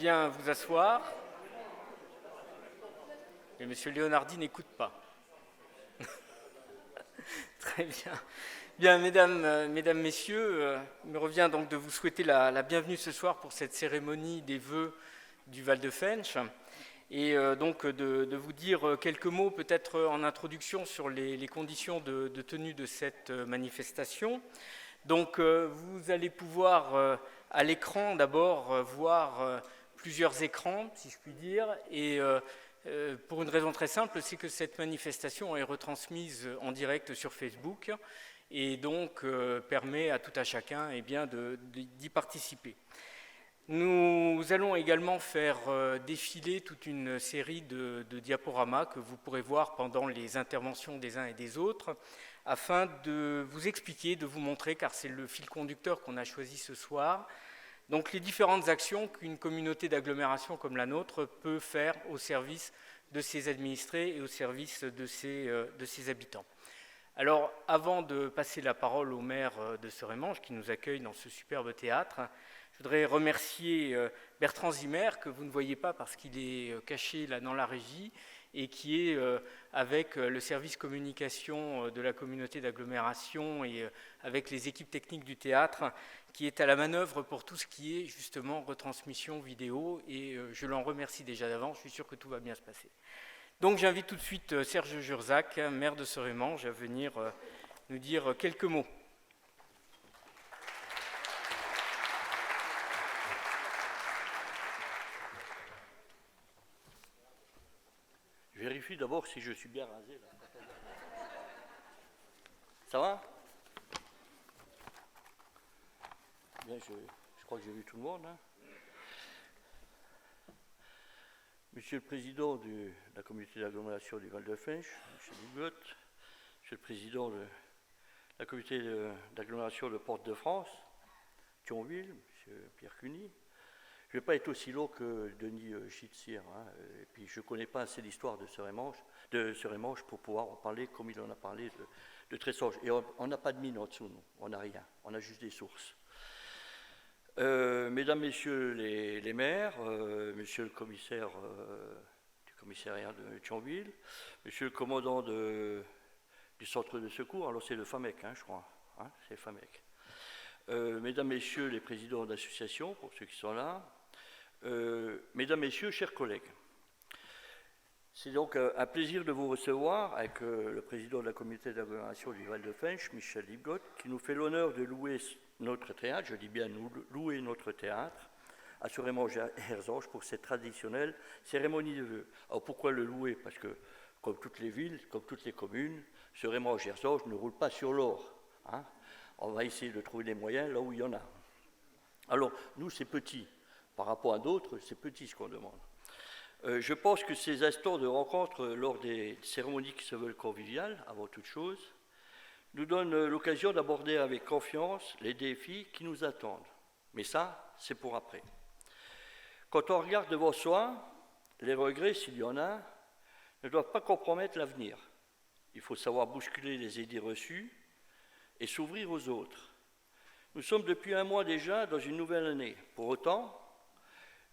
bien vous asseoir. Et M. Leonardi n'écoute pas. Très bien. Bien, mesdames, messieurs, il me revient donc de vous souhaiter la bienvenue ce soir pour cette cérémonie des vœux du Val de Fensch. Et donc de vous dire quelques mots peut-être en introduction sur les conditions de tenue de cette manifestation. Donc vous allez pouvoir à l'écran d'abord voir plusieurs écrans, si je puis dire, et pour une raison très simple, c'est que cette manifestation est retransmise en direct sur Facebook et donc permet à tout à chacun d'y participer. Nous allons également faire défiler toute une série de diaporamas que vous pourrez voir pendant les interventions des uns et des autres, afin de vous expliquer, de vous montrer, car c'est le fil conducteur qu'on a choisi ce soir, donc les différentes actions qu'une communauté d'agglomération comme la nôtre peut faire au service de ses administrés et au service de ses habitants. Alors, avant de passer la parole au maire de Serémange, qui nous accueille dans ce superbe théâtre, je voudrais remercier Bertrand Zimmer, que vous ne voyez pas parce qu'il est caché là dans la régie, et qui est avec le service communication de la communauté d'agglomération et avec les équipes techniques du théâtre, qui est à la manœuvre pour tout ce qui est justement retransmission vidéo, et je l'en remercie déjà d'avance, je suis sûr que tout va bien se passer. Donc j'invite tout de suite Serge Jurzac, maire de Serémange, à venir nous dire quelques mots. Je vérifie d'abord si je suis bien rasé. Là. Ça va? Bien, je crois que j'ai vu tout le monde. Hein. Monsieur le Président de la communauté d'agglomération du Val de Fensch, M. Liebgot, Monsieur le Président de la communauté d'agglomération de Porte-de-France, Thionville, M. Pierre Cuny. Je ne vais pas être aussi long que Denis Chitzir, hein, et puis je ne connais pas assez l'histoire de Serémange pour pouvoir en parler comme il en a parlé de Tressange. Et on n'a pas de mine en dessous, nous, on n'a rien, on a juste des sources. Mesdames, Messieurs les maires, Monsieur le commissaire du commissariat de Thionville, Monsieur le commandant du centre de secours, alors c'est le FAMEC, hein, je crois, hein, c'est le FAMEC. Mesdames, Messieurs les présidents d'associations, pour ceux qui sont là, Mesdames, Messieurs, chers collègues, c'est donc un plaisir de vous recevoir avec le président de la communauté d'agglomération du Val de Fensch, Michel Liebgot, qui nous fait l'honneur de louer notre théâtre, je dis bien nous louer notre théâtre, à Serémange et Herzange pour cette traditionnelle cérémonie de vœux. Alors pourquoi le louer? Parce que, comme toutes les villes, comme toutes les communes, Serémange et Herzange ne roulent pas sur l'or. Hein. On va essayer de trouver des moyens là où il y en a. Alors, nous, c'est petit. Par rapport à d'autres, c'est petit ce qu'on demande. Je pense que ces instants de rencontre lors des cérémonies qui se veulent conviviales, avant toute chose, nous donnent l'occasion d'aborder avec confiance les défis qui nous attendent. Mais ça, c'est pour après. Quand on regarde devant soi, les regrets, s'il y en a, ne doivent pas compromettre l'avenir. Il faut savoir bousculer les idées reçues et s'ouvrir aux autres. Nous sommes depuis un mois déjà dans une nouvelle année. Pour autant,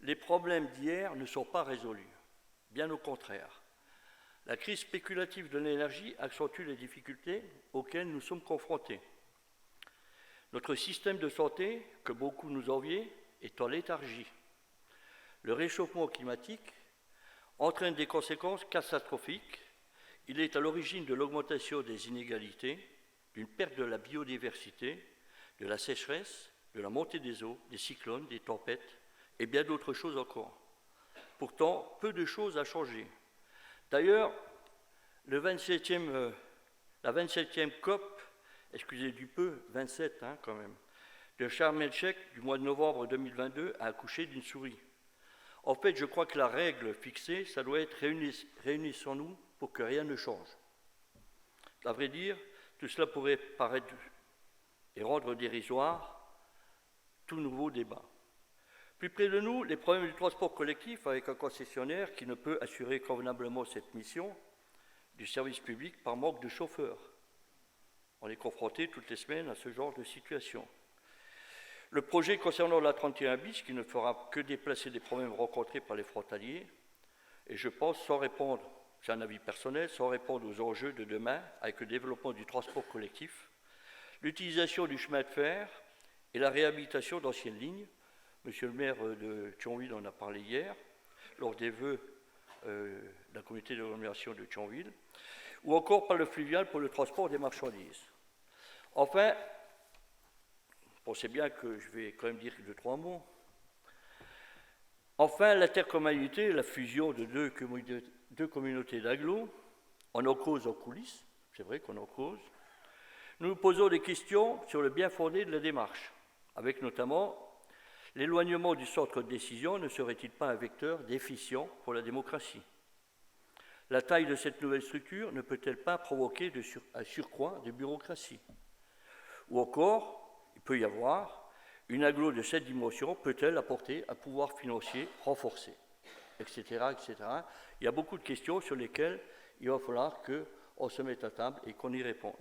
les problèmes d'hier ne sont pas résolus. Bien au contraire. La crise spéculative de l'énergie accentue les difficultés auxquelles nous sommes confrontés. Notre système de santé, que beaucoup nous enviaient, est en léthargie. Le réchauffement climatique entraîne des conséquences catastrophiques. Il est à l'origine de l'augmentation des inégalités, d'une perte de la biodiversité, de la sécheresse, de la montée des eaux, des cyclones, des tempêtes, et bien d'autres choses encore. Pourtant, peu de choses ont changé. D'ailleurs, la 27e COP, excusez du peu, 27 hein, quand même, de Sharm el-Sheikh du mois de novembre 2022 a accouché d'une souris. En fait, je crois que la règle fixée, ça doit être réunissons-nous pour que rien ne change. À vrai dire, tout cela pourrait paraître et rendre dérisoire tout nouveau débat. Plus près de nous, les problèmes du transport collectif avec un concessionnaire qui ne peut assurer convenablement cette mission du service public par manque de chauffeurs. On est confronté toutes les semaines à ce genre de situation. Le projet concernant la 31 bis, qui ne fera que déplacer des problèmes rencontrés par les frontaliers, et je pense, sans répondre, c'est un avis personnel, sans répondre aux enjeux de demain avec le développement du transport collectif, l'utilisation du chemin de fer et la réhabilitation d'anciennes lignes. Monsieur le maire de Thionville en a parlé hier, lors des vœux de la communauté d'agglomération de Thionville, ou encore par le fluvial pour le transport des marchandises. Enfin, pensez bien que je vais quand même dire 2-3 mots. Enfin, l'intercommunalité, la fusion de deux communautés d'agglos, on en cause en coulisses, c'est vrai qu'on en cause. Nous nous posons des questions sur le bien fondé de la démarche, avec notamment l'éloignement du centre de décision ne serait-il pas un vecteur déficient pour la démocratie? La taille de cette nouvelle structure ne peut-elle pas provoquer un surcroît de bureaucratie? Ou encore, il peut y avoir une agglo de cette dimension, peut-elle apporter un pouvoir financier renforcé, etc., etc. Il y a beaucoup de questions sur lesquelles il va falloir qu'on se mette à table et qu'on y réponde.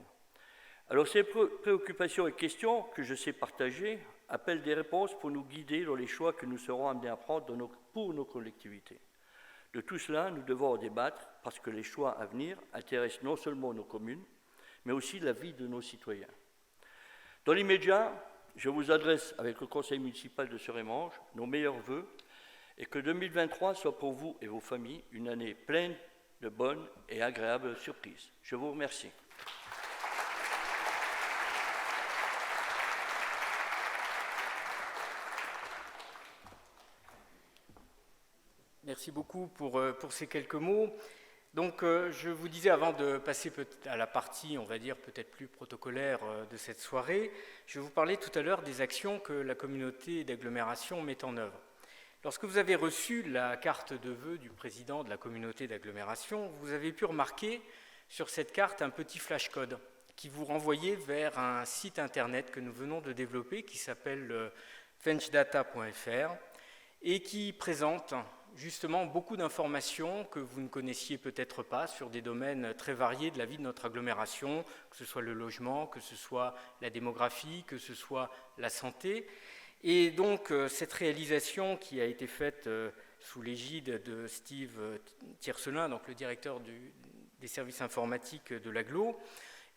Alors ces préoccupations et questions que je sais partager appellent des réponses pour nous guider dans les choix que nous serons amenés à prendre pour nos collectivités. De tout cela, nous devons en débattre parce que les choix à venir intéressent non seulement nos communes, mais aussi la vie de nos citoyens. Dans l'immédiat, je vous adresse avec le conseil municipal de Serémange nos meilleurs vœux et que 2023 soit pour vous et vos familles une année pleine de bonnes et agréables surprises. Je vous remercie. Merci beaucoup pour ces quelques mots. Donc, je vous disais, avant de passer à la partie, on va dire, peut-être plus protocolaire de cette soirée, je vais vous parler tout à l'heure des actions que la communauté d'agglomération met en œuvre. Lorsque vous avez reçu la carte de vœux du président de la communauté d'agglomération, vous avez pu remarquer sur cette carte un petit flashcode qui vous renvoyait vers un site internet que nous venons de développer qui s'appelle fenchdata.fr et qui présente justement beaucoup d'informations que vous ne connaissiez peut-être pas sur des domaines très variés de la vie de notre agglomération, que ce soit le logement, que ce soit la démographie, que ce soit la santé. Et donc cette réalisation qui a été faite sous l'égide de Steve Tiercelin, donc le directeur des services informatiques de l'agglo,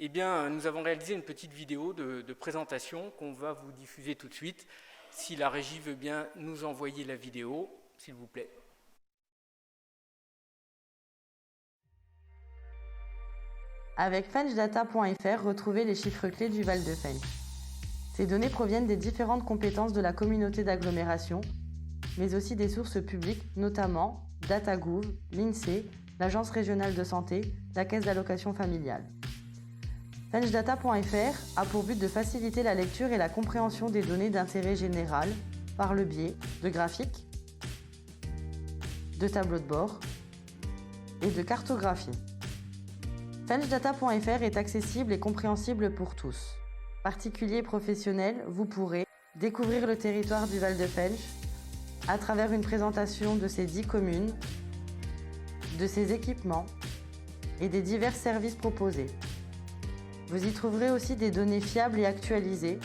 eh bien, nous avons réalisé une petite vidéo de présentation qu'on va vous diffuser tout de suite. Si la régie veut bien nous envoyer la vidéo, s'il vous plaît. Avec fenchdata.fr, retrouvez les chiffres clés du Val de Fench. Ces données proviennent des différentes compétences de la communauté d'agglomération, mais aussi des sources publiques, notamment DataGouv, l'INSEE, l'Agence régionale de santé, la Caisse d'allocation familiale. Fenchdata.fr a pour but de faciliter la lecture et la compréhension des données d'intérêt général par le biais de graphiques, de tableaux de bord et de cartographie. Fenchdata.fr est accessible et compréhensible pour tous. Particuliers et professionnels, vous pourrez découvrir le territoire du Val de Fench à travers une présentation de ses 10 communes, de ses équipements et des divers services proposés. Vous y trouverez aussi des données fiables et actualisées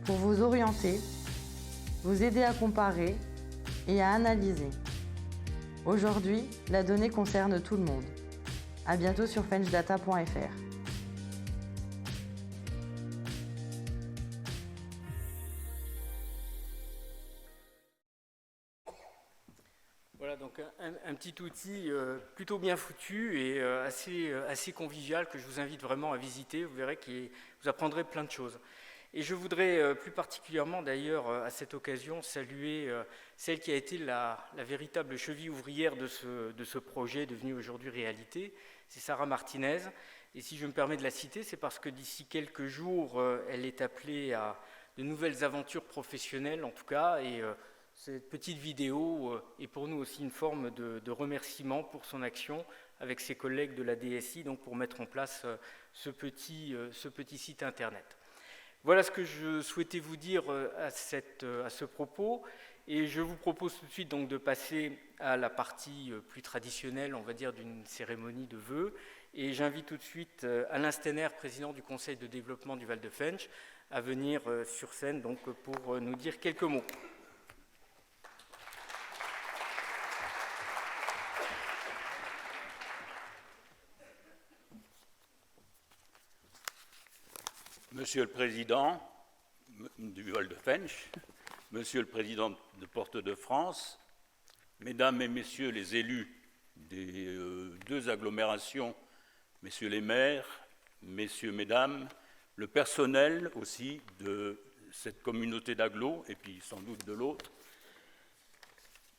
pour vous orienter, vous aider à comparer et à analyser. Aujourd'hui, la donnée concerne tout le monde. À bientôt sur fenchdata.fr. Voilà donc un petit outil plutôt bien foutu et assez convivial que je vous invite vraiment à visiter. Vous verrez que vous apprendrez plein de choses. Et je voudrais plus particulièrement d'ailleurs à cette occasion saluer celle qui a été la véritable cheville ouvrière de ce projet devenu aujourd'hui réalité. C'est Sarah Martinez. Et si je me permets de la citer, c'est parce que d'ici quelques jours, elle est appelée à de nouvelles aventures professionnelles en tout cas. Et cette petite vidéo est pour nous aussi une forme de remerciement pour son action avec ses collègues de la DSI, donc pour mettre en place ce petit site internet. Voilà ce que je souhaitais vous dire à ce propos, et je vous propose tout de suite donc de passer à la partie plus traditionnelle, on va dire, d'une cérémonie de vœux, et j'invite tout de suite Alain Steiner, président du Conseil de développement du Val de Fench, à venir sur scène donc, pour nous dire quelques mots. Monsieur le Président du Val de Fensch, Monsieur le Président de Porte-de-France, Mesdames et Messieurs les élus des deux agglomérations, Messieurs les maires, Messieurs, Mesdames, le personnel aussi de cette communauté d'agglos, et puis sans doute de l'autre,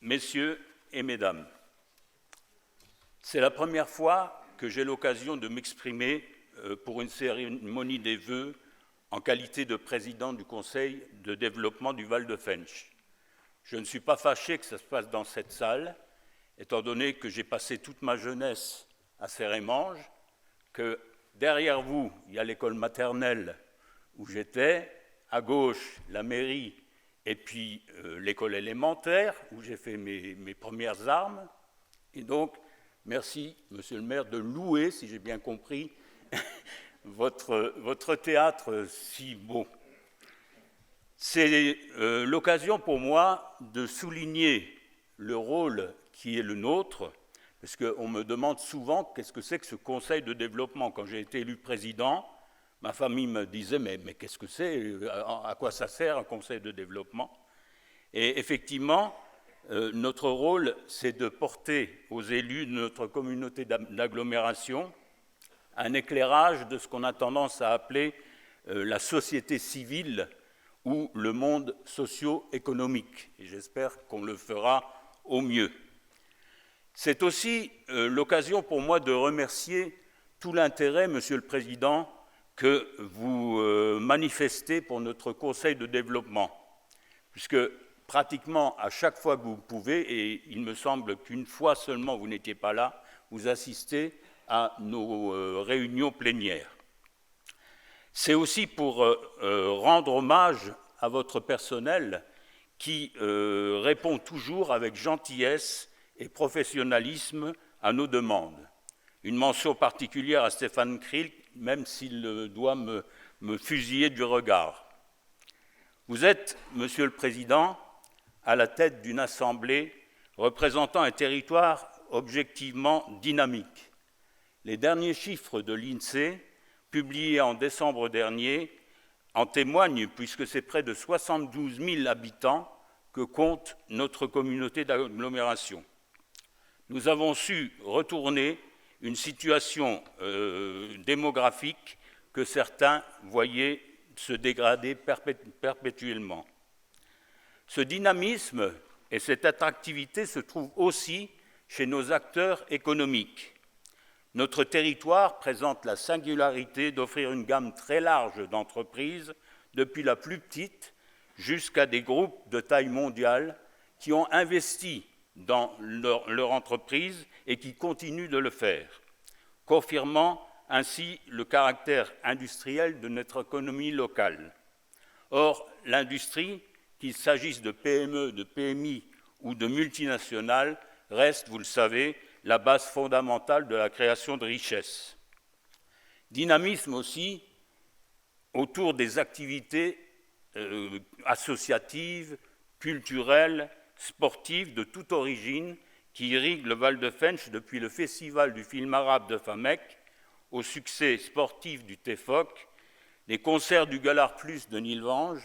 Messieurs et Mesdames, c'est la première fois que j'ai l'occasion de m'exprimer pour une cérémonie des vœux en qualité de président du Conseil de développement du Val de Fensch. Je ne suis pas fâché que ça se passe dans cette salle, étant donné que j'ai passé toute ma jeunesse à Cérémanges, que derrière vous, il y a l'école maternelle où j'étais, à gauche, la mairie, et puis l'école élémentaire, où j'ai fait mes premières armes. Et donc, merci, monsieur le maire, de louer, si j'ai bien compris, votre théâtre si beau. C'est l'occasion pour moi de souligner le rôle qui est le nôtre, parce qu'on me demande souvent qu'est-ce que c'est que ce conseil de développement. Quand j'ai été élu président, ma famille me disait mais qu'est-ce que c'est, à quoi ça sert un conseil de développement? Et effectivement, notre rôle, c'est de porter aux élus de notre communauté d'agglomération un éclairage de ce qu'on a tendance à appeler la société civile ou le monde socio-économique. Et j'espère qu'on le fera au mieux. C'est aussi l'occasion pour moi de remercier tout l'intérêt, Monsieur le Président, que vous manifestez pour notre Conseil de développement, puisque pratiquement à chaque fois que vous pouvez, et il me semble qu'une fois seulement vous n'étiez pas là, vous assistez à nos réunions plénières. C'est aussi pour rendre hommage à votre personnel qui répond toujours avec gentillesse et professionnalisme à nos demandes. Une mention particulière à Stéphane Krill, même s'il doit me fusiller du regard. Vous êtes, Monsieur le Président, à la tête d'une assemblée représentant un territoire objectivement dynamique. Les derniers chiffres de l'INSEE, publiés en décembre dernier, en témoignent puisque c'est près de 72 000 habitants que compte notre communauté d'agglomération. Nous avons su retourner une situation démographique que certains voyaient se dégrader perpétuellement. Ce dynamisme et cette attractivité se trouvent aussi chez nos acteurs économiques. Notre territoire présente la singularité d'offrir une gamme très large d'entreprises, depuis la plus petite jusqu'à des groupes de taille mondiale qui ont investi dans leur entreprise et qui continuent de le faire, confirmant ainsi le caractère industriel de notre économie locale. Or, l'industrie, qu'il s'agisse de PME, de PMI ou de multinationales, reste, vous le savez, la base fondamentale de la création de richesses. Dynamisme aussi autour des activités associatives, culturelles, sportives de toute origine qui irriguent le Val de Fensch depuis le festival du film arabe de Famec au succès sportif du TEFOC, les concerts du Galar Plus de Nilvange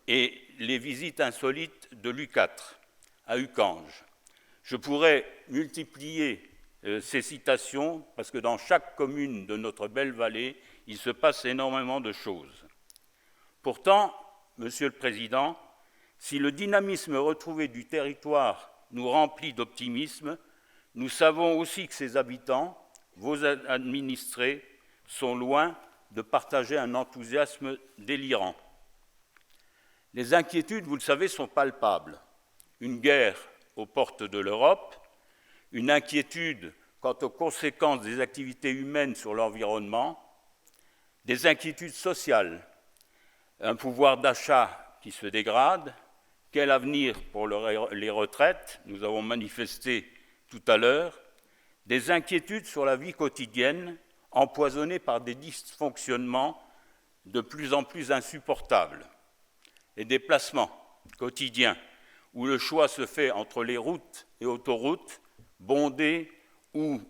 et les visites insolites de l'U4 à Ucange. Je pourrais multiplier ces citations parce que dans chaque commune de notre belle vallée, il se passe énormément de choses. Pourtant, Monsieur le Président, si le dynamisme retrouvé du territoire nous remplit d'optimisme, nous savons aussi que ses habitants, vos administrés, sont loin de partager un enthousiasme délirant. Les inquiétudes, vous le savez, sont palpables. Une guerre aux portes de l'Europe, une inquiétude quant aux conséquences des activités humaines sur l'environnement, des inquiétudes sociales, un pouvoir d'achat qui se dégrade, quel avenir pour les retraites, nous avons manifesté tout à l'heure, des inquiétudes sur la vie quotidienne, empoisonnée par des dysfonctionnements de plus en plus insupportables. Les déplacements quotidiens, où le choix se fait entre les routes et autoroutes, bondées ou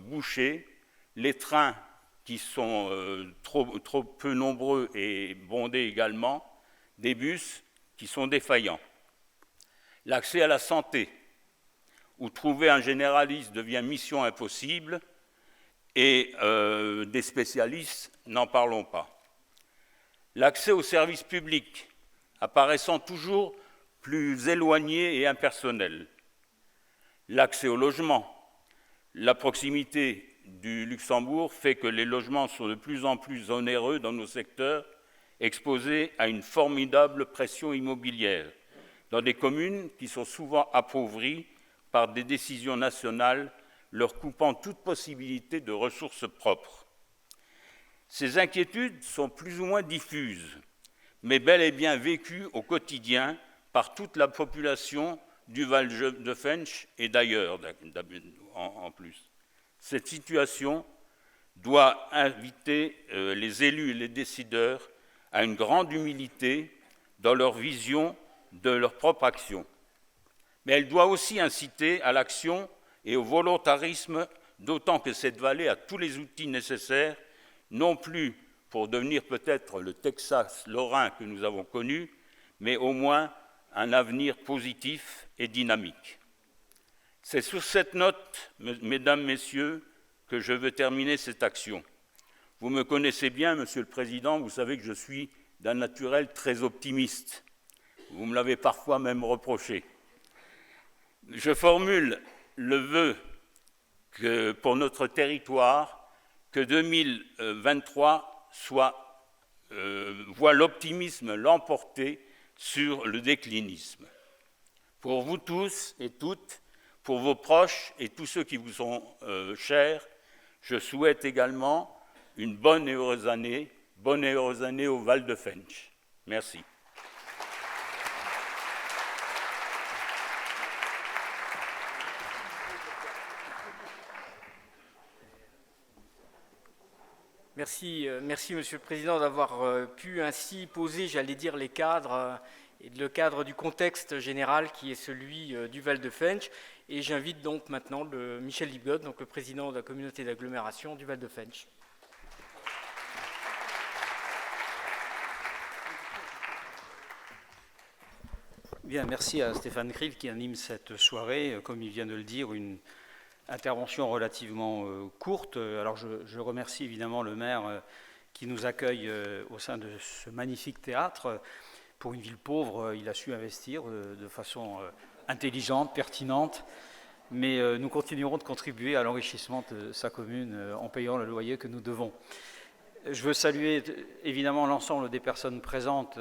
bouchées, les trains qui sont trop peu nombreux et bondés également, des bus qui sont défaillants. L'accès à la santé, où trouver un généraliste devient mission impossible, et des spécialistes, n'en parlons pas. L'accès aux services publics, apparaissant toujours plus éloigné et impersonnel. L'accès au logement. La proximité du Luxembourg fait que les logements sont de plus en plus onéreux dans nos secteurs, exposés à une formidable pression immobilière, dans des communes qui sont souvent appauvries par des décisions nationales leur coupant toute possibilité de ressources propres. Ces inquiétudes sont plus ou moins diffuses, mais bel et bien vécues au quotidien par toute la population du Val de Fensch et d'ailleurs en plus. Cette situation doit inviter les élus et les décideurs à une grande humilité dans leur vision de leur propre action. Mais elle doit aussi inciter à l'action et au volontarisme, d'autant que cette vallée a tous les outils nécessaires, non plus pour devenir peut-être le Texas lorrain que nous avons connu, mais au moins un avenir positif et dynamique. C'est sur cette note, mesdames, messieurs, que je veux terminer cette action. Vous me connaissez bien, Monsieur le Président, vous savez que je suis d'un naturel très optimiste. Vous me l'avez parfois même reproché. Je formule le vœu que pour notre territoire, que 2023 voit l'optimisme l'emporter sur le déclinisme. Pour vous tous et toutes, pour vos proches et tous ceux qui vous sont chers, je souhaite également une bonne et heureuse année au Val de Fensch. Merci. Merci, Monsieur le Président, d'avoir pu ainsi poser, j'allais dire, les cadres et le cadre du contexte général qui est celui du Val de Fensch. Et j'invite donc maintenant Michel Lipgott, donc le président de la communauté d'agglomération du Val de Fensch. Bien, merci à Stéphane Krill qui anime cette soirée. Comme il vient de le dire, une intervention relativement courte. Alors je remercie évidemment le maire qui nous accueille au sein de ce magnifique théâtre. Pour une ville pauvre, il a su investir de façon intelligente, pertinente, mais nous continuerons de contribuer à l'enrichissement de sa commune en payant le loyer que nous devons. Je veux saluer évidemment l'ensemble des personnes présentes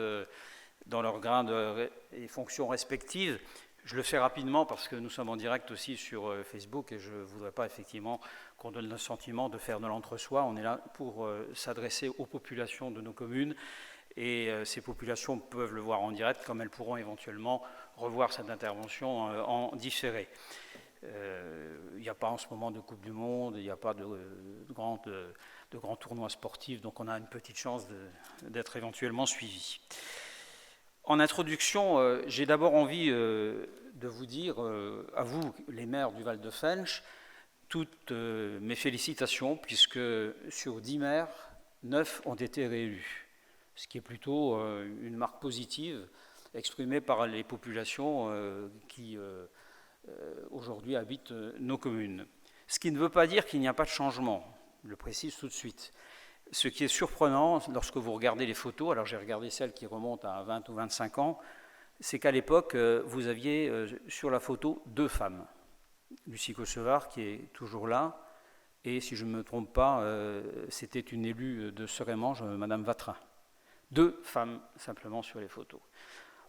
dans leurs grades et fonctions respectives. Je le fais rapidement parce que nous sommes en direct aussi sur Facebook et je ne voudrais pas effectivement qu'on donne le sentiment de faire de l'entre-soi. On est là pour s'adresser aux populations de nos communes et ces populations peuvent le voir en direct comme elles pourront éventuellement revoir cette intervention en différé. Il n'y a pas en ce moment de Coupe du Monde, il n'y a pas de grands tournois sportifs, donc on a une petite chance d'être éventuellement suivi. En introduction, j'ai d'abord envie de vous dire, à vous, les maires du Val de Fensch, toutes mes félicitations, puisque sur 10 maires, 9 ont été réélus, ce qui est plutôt une marque positive exprimée par les populations qui aujourd'hui habitent nos communes. Ce qui ne veut pas dire qu'il n'y a pas de changement, je le précise tout de suite. Ce qui est surprenant lorsque vous regardez les photos, alors j'ai regardé celles qui remontent à 20 ou 25 ans, c'est qu'à l'époque, vous aviez sur la photo 2 femmes. Lucie Kossevard, qui est toujours là, et si je ne me trompe pas, c'était une élue de Serémange, Madame Vatrin. 2 femmes simplement sur les photos.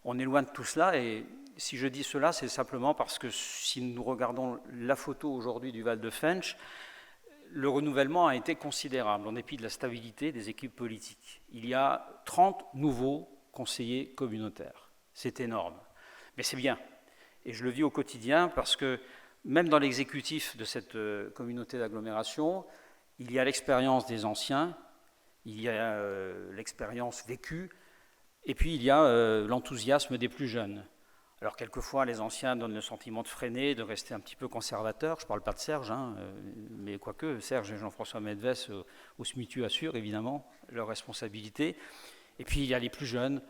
On est loin de tout cela, et si je dis cela, c'est simplement parce que si nous regardons la photo aujourd'hui du Val de Fensch, le renouvellement a été considérable, en dépit de la stabilité des équipes politiques. Il y a 30 nouveaux conseillers communautaires. C'est énorme. Mais c'est bien. Et je le vis au quotidien parce que même dans l'exécutif de cette communauté d'agglomération, il y a l'expérience des anciens il y a l'expérience vécue, et puis il y a l'enthousiasme des plus jeunes. Alors quelquefois, les anciens donnent le sentiment de freiner, de rester un petit peu conservateurs. Je ne parle pas de Serge, mais quoique Serge et Jean-François Medvès au SMITU assurent évidemment leur responsabilité. Et puis il y a les plus jeunes,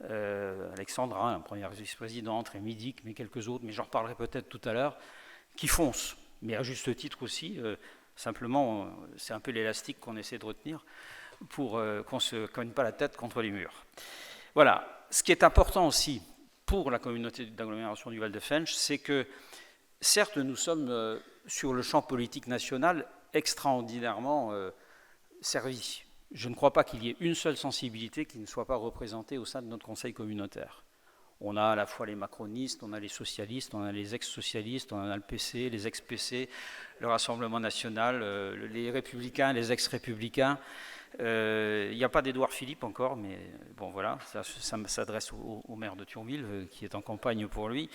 Alexandra, la première vice-présidente, Rémi Dick, mais quelques autres, mais j'en reparlerai peut-être tout à l'heure, qui foncent, mais à juste titre aussi. Simplement, c'est un peu l'élastique qu'on essaie de retenir pour qu'on ne se cogne pas la tête contre les murs. Voilà. Ce qui est important aussi pour la communauté d'agglomération du Val-de-Fensch, c'est que, certes, nous sommes sur le champ politique national extraordinairement servis. Je ne crois pas qu'il y ait une seule sensibilité qui ne soit pas représentée au sein de notre conseil communautaire. On a à la fois les macronistes, on a les socialistes, on a les ex-socialistes, on a le PC, les ex-PC, le Rassemblement national, les républicains, les ex-républicains. Il n'y a pas d'Édouard Philippe encore, mais bon voilà, ça s'adresse au maire de Thionville qui est en campagne pour lui.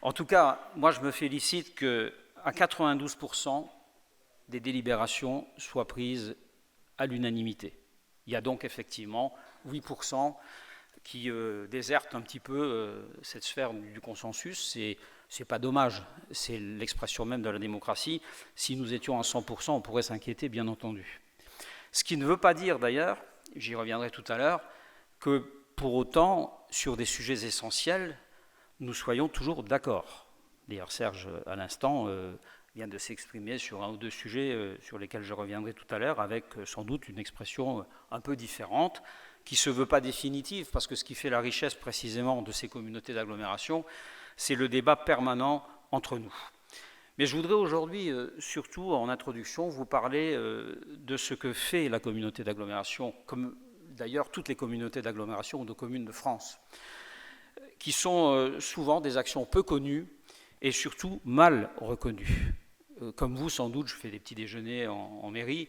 En tout cas, moi je me félicite qu'à 92% des délibérations soient prises à l'unanimité. Il y a donc effectivement 8% qui désertent un petit peu cette sphère du consensus. C'est pas dommage, c'est l'expression même de la démocratie. Si nous étions à 100%, on pourrait s'inquiéter, bien entendu. Ce qui ne veut pas dire d'ailleurs, j'y reviendrai tout à l'heure, que pour autant, sur des sujets essentiels, nous soyons toujours d'accord. D'ailleurs, Serge, à l'instant, vient de s'exprimer sur un ou deux sujets sur lesquels je reviendrai tout à l'heure, avec sans doute une expression un peu différente, qui ne se veut pas définitive, parce que ce qui fait la richesse précisément de ces communautés d'agglomération, c'est le débat permanent entre nous. Mais je voudrais aujourd'hui, surtout en introduction, vous parler de ce que fait la communauté d'agglomération, comme d'ailleurs toutes les communautés d'agglomération ou de communes de France, qui sont souvent des actions peu connues et surtout mal reconnues. Comme vous, sans doute, je fais des petits déjeuners en mairie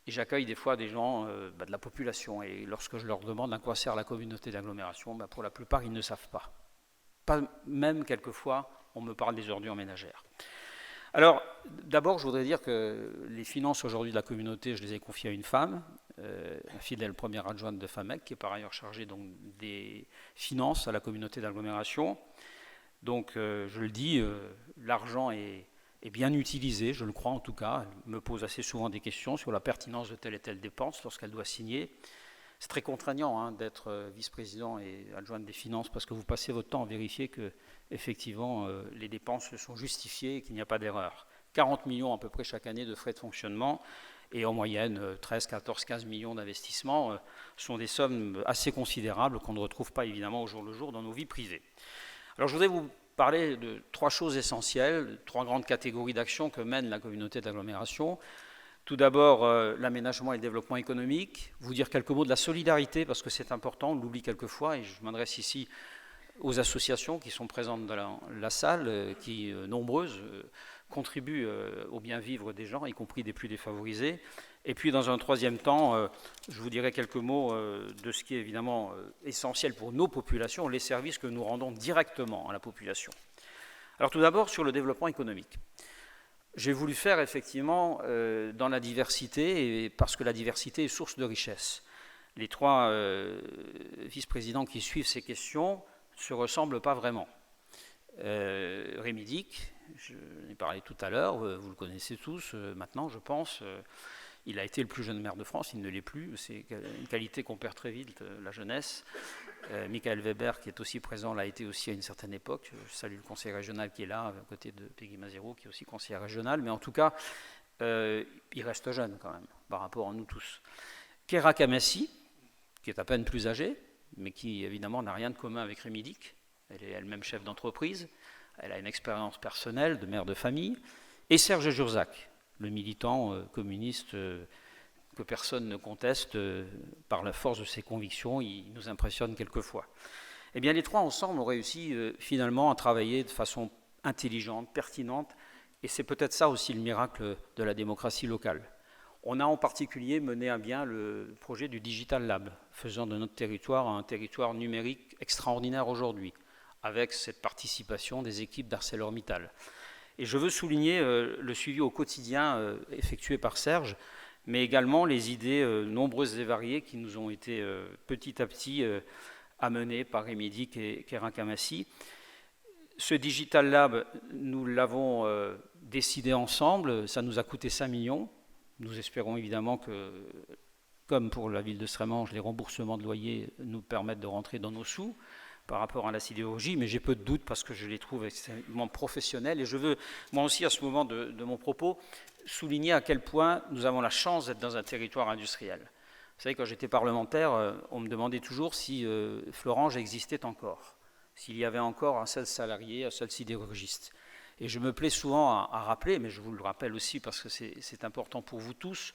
et j'accueille des fois des gens de la population. Et lorsque je leur demande à quoi sert la communauté d'agglomération, pour la plupart, ils ne savent pas. Pas même quelquefois, on me parle des ordures ménagères. Alors, d'abord, je voudrais dire que les finances aujourd'hui de la communauté, je les ai confiées à une femme, la fidèle première adjointe de FAMEC, qui est par ailleurs chargée donc, des finances à la communauté d'agglomération. Donc, je le dis, l'argent est bien utilisé, je le crois en tout cas. Elle me pose assez souvent des questions sur la pertinence de telle et telle dépense lorsqu'elle doit signer. C'est très contraignant d'être vice-président et adjointe des finances parce que vous passez votre temps à vérifier que effectivement, les dépenses sont justifiées et qu'il n'y a pas d'erreur. 40 millions à peu près chaque année de frais de fonctionnement et en moyenne 13, 14, 15 millions d'investissements sont des sommes assez considérables qu'on ne retrouve pas évidemment au jour le jour dans nos vies privées. Alors je voudrais vous parler de trois choses essentielles, trois grandes catégories d'actions que mène la communauté d'agglomération. Tout d'abord, l'aménagement et le développement économique, vous dire quelques mots de la solidarité parce que c'est important, on l'oublie quelquefois et je m'adresse ici aux associations qui sont présentes dans la salle, qui, nombreuses, contribuent au bien-vivre des gens, y compris des plus défavorisés. Et puis, dans un troisième temps, je vous dirai quelques mots de ce qui est évidemment essentiel pour nos populations, les services que nous rendons directement à la population. Alors, tout d'abord, sur le développement économique. J'ai voulu faire, effectivement, dans la diversité, parce que la diversité est source de richesse. Les trois vice-présidents qui suivent ces questions ne se ressemblent pas vraiment. Rémi Dick, je l'ai parlé tout à l'heure, vous le connaissez tous maintenant, je pense. Il a été le plus jeune maire de France, il ne l'est plus. C'est une qualité qu'on perd très vite, la jeunesse. Michael Weber, qui est aussi présent, l'a été aussi à une certaine époque. Je salue le conseil régional qui est là, à côté de Peggy Mazero, qui est aussi conseiller régional. Mais en tout cas, il reste jeune quand même, par rapport à nous tous. Kéra Kamessi, qui est à peine plus âgée, mais qui évidemment n'a rien de commun avec Rémi Dick. Elle est elle-même chef d'entreprise. Elle a une expérience personnelle de mère de famille. Et Serge Jurzac, le militant communiste que personne ne conteste par la force de ses convictions, il nous impressionne quelquefois. Eh bien, les trois ensemble ont réussi finalement à travailler de façon intelligente, pertinente, et c'est peut-être ça aussi le miracle de la démocratie locale. On a en particulier mené à bien le projet du Digital Lab, faisant de notre territoire un territoire numérique extraordinaire aujourd'hui, avec cette participation des équipes d'ArcelorMittal. Et je veux souligner le suivi au quotidien effectué par Serge, mais également les idées nombreuses et variées qui nous ont été petit à petit amenées par Remedic et Keren Kamassi. Ce Digital Lab, nous l'avons décidé ensemble, ça nous a coûté 5 millions. Nous espérons évidemment que, comme pour la ville de Strémange, les remboursements de loyer nous permettent de rentrer dans nos sous par rapport à la sidérurgie, mais j'ai peu de doutes parce que je les trouve extrêmement professionnels. Et je veux, moi aussi, à ce moment de mon propos, souligner à quel point nous avons la chance d'être dans un territoire industriel. Vous savez, quand j'étais parlementaire, on me demandait toujours si Florange existait encore, s'il y avait encore un seul salarié, un seul sidérurgiste. Et je me plais souvent à rappeler, mais je vous le rappelle aussi parce que c'est important pour vous tous,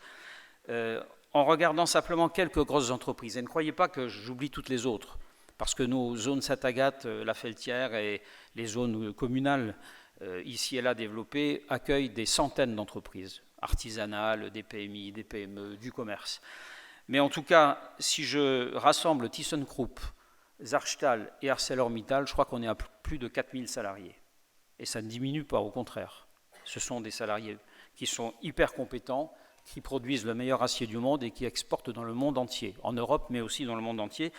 en regardant simplement quelques grosses entreprises. Et ne croyez pas que j'oublie toutes les autres, parce que nos zones Saint-Agathe, La Felletière et les zones communales ici et là développées accueillent des centaines d'entreprises artisanales, des PMI, des PME, du commerce. Mais en tout cas, si je rassemble ThyssenKrupp, Zarchtal et ArcelorMittal, je crois qu'on est à plus de 4000 salariés. Et ça ne diminue pas, au contraire. Ce sont des salariés qui sont hyper compétents, qui produisent le meilleur acier du monde et qui exportent dans le monde entier, en Europe, mais aussi dans le monde entier.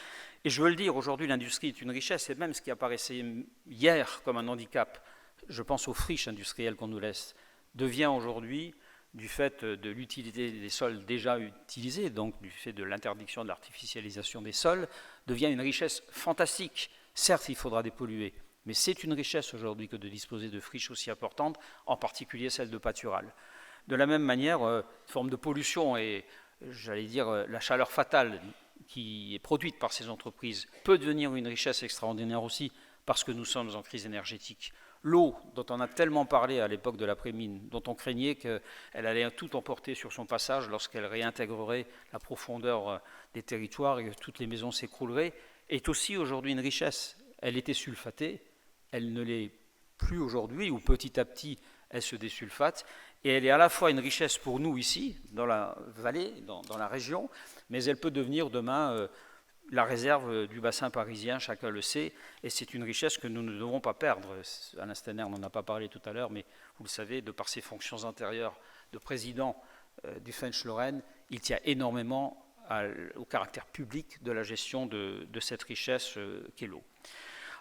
Et je veux le dire, aujourd'hui, l'industrie est une richesse, et même ce qui apparaissait hier comme un handicap, je pense aux friches industrielles qu'on nous laisse, devient aujourd'hui, du fait de l'utilité des sols déjà utilisés, donc du fait de l'interdiction de l'artificialisation des sols, devient une richesse fantastique. Certes, il faudra dépolluer, mais c'est une richesse aujourd'hui que de disposer de friches aussi importantes, en particulier celle de pâturage. De la même manière, forme de pollution et, j'allais dire, la chaleur fatale qui est produite par ces entreprises peut devenir une richesse extraordinaire aussi, parce que nous sommes en crise énergétique. L'eau, dont on a tellement parlé à l'époque de l'après-mine, dont on craignait qu'elle allait tout emporter sur son passage lorsqu'elle réintégrerait la profondeur des territoires et que toutes les maisons s'écrouleraient, est aussi aujourd'hui une richesse. Elle était sulfatée, elle ne l'est plus aujourd'hui, ou petit à petit, elle se désulfate, et elle est à la fois une richesse pour nous ici, dans la vallée, dans la région, mais elle peut devenir demain la réserve du bassin parisien, chacun le sait, et c'est une richesse que nous ne devons pas perdre. Alain Steiner n'en a pas parlé tout à l'heure, mais vous le savez, de par ses fonctions antérieures de président du Fensch-Lorraine, il tient énormément au caractère public de la gestion de cette richesse qu'est l'eau.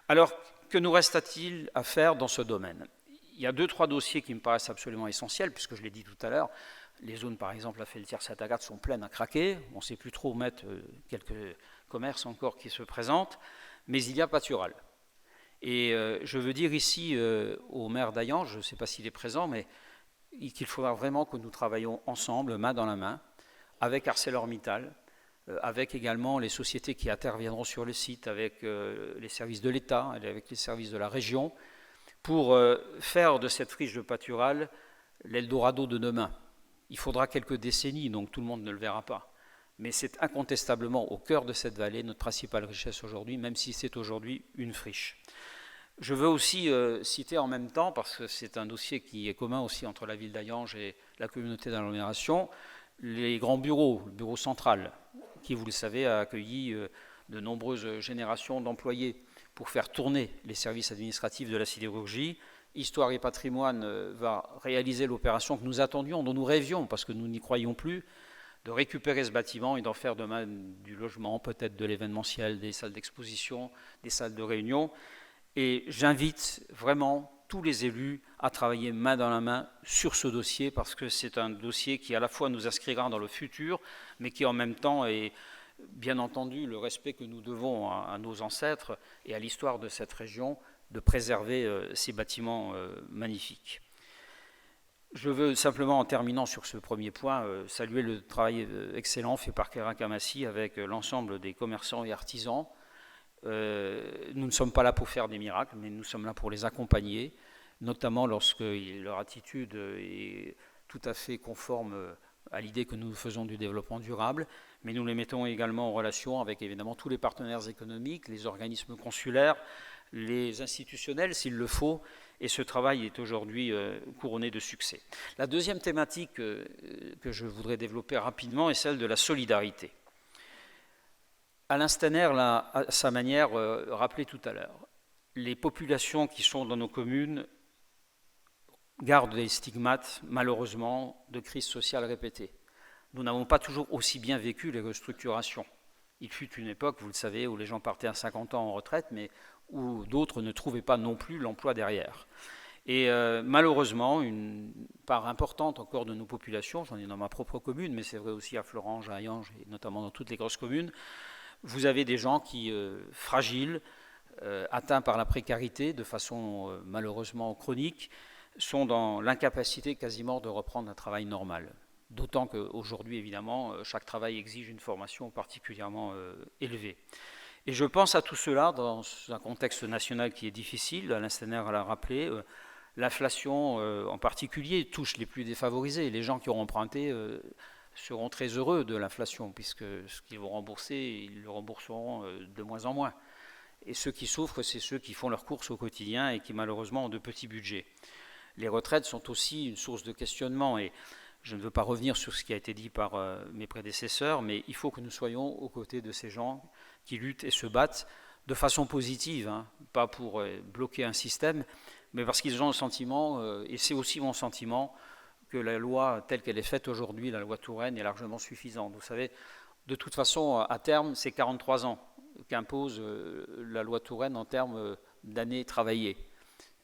Alors, que nous reste-t-il à faire dans ce domaine ? Il y a 2-3 dossiers qui me paraissent absolument essentiels, puisque je l'ai dit tout à l'heure, les zones, par exemple, La Felletière, Saint-Agathe, sont pleines à craquer. On ne sait plus trop où mettre quelques commerces encore qui se présentent, mais il y a pâtural. Et je veux dire ici au maire d'Aillan, je ne sais pas s'il est présent, mais qu'il faudra vraiment que nous travaillions ensemble, main dans la main, avec ArcelorMittal, avec également les sociétés qui interviendront sur le site, avec les services de l'État, avec les services de la région, pour faire de cette friche de pâtural l'Eldorado de demain. Il faudra quelques décennies, donc tout le monde ne le verra pas. Mais c'est incontestablement au cœur de cette vallée notre principale richesse aujourd'hui, même si c'est aujourd'hui une friche. Je veux aussi citer en même temps, parce que c'est un dossier qui est commun aussi entre la ville d'Hayange et la communauté d'agglomération, les grands bureaux, le bureau central, qui, vous le savez, a accueilli de nombreuses générations d'employés pour faire tourner les services administratifs de la sidérurgie. Histoire et Patrimoine va réaliser l'opération que nous attendions, dont nous rêvions, parce que nous n'y croyions plus, de récupérer ce bâtiment et d'en faire demain du logement, peut-être de l'événementiel, des salles d'exposition, des salles de réunion. Et j'invite vraiment tous les élus à travailler main dans la main sur ce dossier, parce que c'est un dossier qui à la fois nous inscrira dans le futur, mais qui en même temps est bien entendu le respect que nous devons à nos ancêtres et à l'histoire de cette région, de préserver ces bâtiments magnifiques. Je veux simplement, en terminant sur ce premier point, saluer le travail excellent fait par Keren Kamassi avec l'ensemble des commerçants et artisans. Nous ne sommes pas là pour faire des miracles, mais nous sommes là pour les accompagner, notamment lorsque leur attitude est tout à fait conforme à l'idée que nous faisons du développement durable, mais nous les mettons également en relation avec évidemment tous les partenaires économiques, les organismes consulaires, les institutionnels s'il le faut, et ce travail est aujourd'hui couronné de succès. La deuxième thématique que je voudrais développer rapidement est celle de la solidarité. Alain Steiner l'a à sa manière rappelé tout à l'heure. Les populations qui sont dans nos communes gardent les stigmates, malheureusement, de crises sociales répétées. nous n'avons pas toujours aussi bien vécu les restructurations. Il fut une époque, vous le savez, où les gens partaient à 50 ans en retraite, mais où d'autres ne trouvaient pas non plus l'emploi derrière. Et malheureusement, une part importante encore de nos populations, j'en ai dans ma propre commune, mais c'est vrai aussi à Fleuranges, à Hayange, et notamment dans toutes les grosses communes, vous avez des gens qui, fragiles, atteints par la précarité de façon malheureusement chronique, sont dans l'incapacité quasiment de reprendre un travail normal. D'autant qu'aujourd'hui, évidemment, chaque travail exige une formation particulièrement élevée. Et je pense à tout cela dans un contexte national qui est difficile. Alain Steiner l'a rappelé. L'inflation, en particulier, touche les plus défavorisés. Les gens qui auront emprunté seront très heureux de l'inflation, puisque ce qu'ils vont rembourser, ils le rembourseront de moins en moins. Et ceux qui souffrent, c'est ceux qui font leurs courses au quotidien et qui, malheureusement, ont de petits budgets. Les retraites sont aussi une source de questionnement. Et je ne veux pas revenir sur ce qui a été dit par mes prédécesseurs, mais il faut que nous soyons aux côtés de ces gens qui luttent et se battent de façon positive, hein, pas pour bloquer un système, mais parce qu'ils ont le sentiment, et c'est aussi mon sentiment, que la loi telle qu'elle est faite aujourd'hui, la loi Touraine, est largement suffisante. Vous savez, de toute façon, à terme, c'est 43 ans qu'impose la loi Touraine en termes d'années travaillées.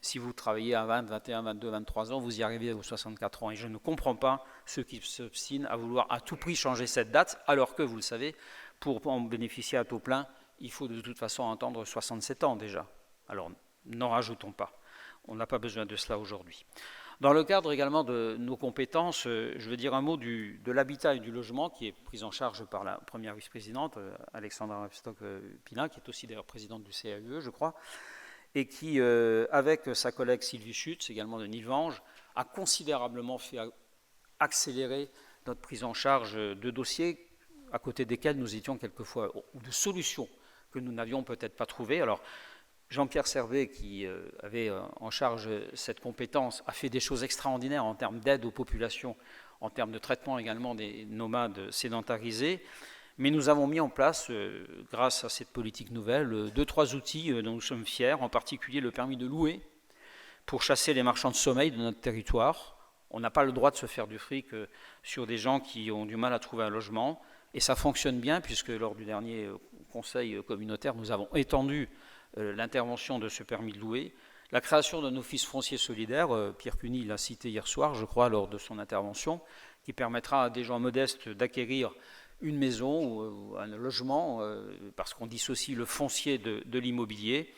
Si vous travaillez à 20, 21, 22, 23 ans, vous y arrivez aux 64 ans. Et je ne comprends pas ceux qui s'obstinent à vouloir à tout prix changer cette date, alors que, vous le savez, pour en bénéficier à taux plein, il faut de toute façon attendre 67 ans déjà. Alors, n'en rajoutons pas. On n'a pas besoin de cela aujourd'hui. Dans le cadre également de nos compétences, je veux dire un mot de l'habitat et du logement qui est pris en charge par la première vice-présidente, Alexandra Stock-Pina, qui est aussi d'ailleurs présidente du CAUE, je crois, et qui, avec sa collègue Sylvie Schutz, également de Nilvange, a considérablement fait accélérer notre prise en charge de dossiers à côté desquels nous étions quelquefois, ou de solutions que nous n'avions peut-être pas trouvées. Alors, Jean-Pierre Servet, qui avait en charge cette compétence, a fait des choses extraordinaires en termes d'aide aux populations, en termes de traitement également des nomades sédentarisés. Mais nous avons mis en place, grâce à cette politique nouvelle, 2-3 outils dont nous sommes fiers, en particulier le permis de louer, pour chasser les marchands de sommeil de notre territoire. On n'a pas le droit de se faire du fric sur des gens qui ont du mal à trouver un logement. Et ça fonctionne bien, puisque lors du dernier conseil communautaire, nous avons étendu l'intervention de ce permis de louer. La création d'un office foncier solidaire, Pierre Cuny l'a cité hier soir, je crois, lors de son intervention, qui permettra à des gens modestes d'acquérir une maison ou un logement, parce qu'on dissocie le foncier de l'immobilier.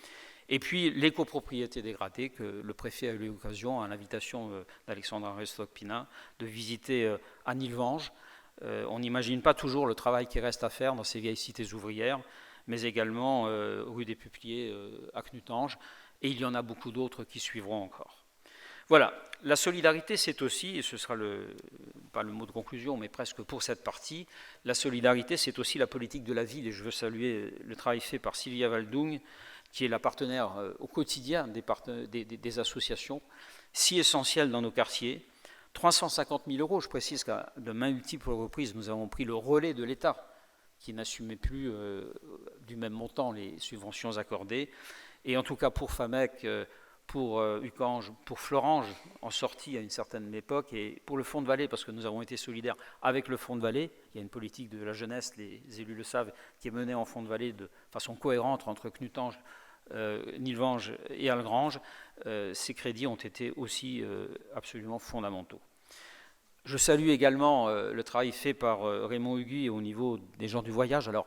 Et puis les copropriétés dégradées, que le préfet a eu l'occasion, à l'invitation d'Alexandra Stock-Pina, de visiter à Nilvange. On n'imagine pas toujours le travail qui reste à faire dans ces vieilles cités ouvrières, mais également rue des Peupliers à Knutange, et il y en a beaucoup d'autres qui suivront encore. Voilà, la solidarité, c'est aussi, et ce sera pas le mot de conclusion, mais presque pour cette partie, la solidarité, c'est aussi la politique de la ville, et je veux saluer le travail fait par Sylvia Waldung, qui est la partenaire au quotidien des associations, si essentielles dans nos quartiers. 350 000 €, je précise qu'à de multiples reprises, nous avons pris le relais de l'État, qui n'assumait plus du même montant les subventions accordées. Et en tout cas pour FAMEC, pour Ucange, pour Fleurange, en sortie à une certaine époque, et pour le Fonds de Vallée, parce que nous avons été solidaires avec le Fonds de Vallée. Il y a une politique de la jeunesse, les élus le savent, qui est menée en Fonds de Vallée de façon cohérente entre Knutange, Nilvange et Algrange. Ces crédits ont été aussi absolument fondamentaux. Je salue également le travail fait par Raymond Hugui au niveau des gens du voyage. Alors,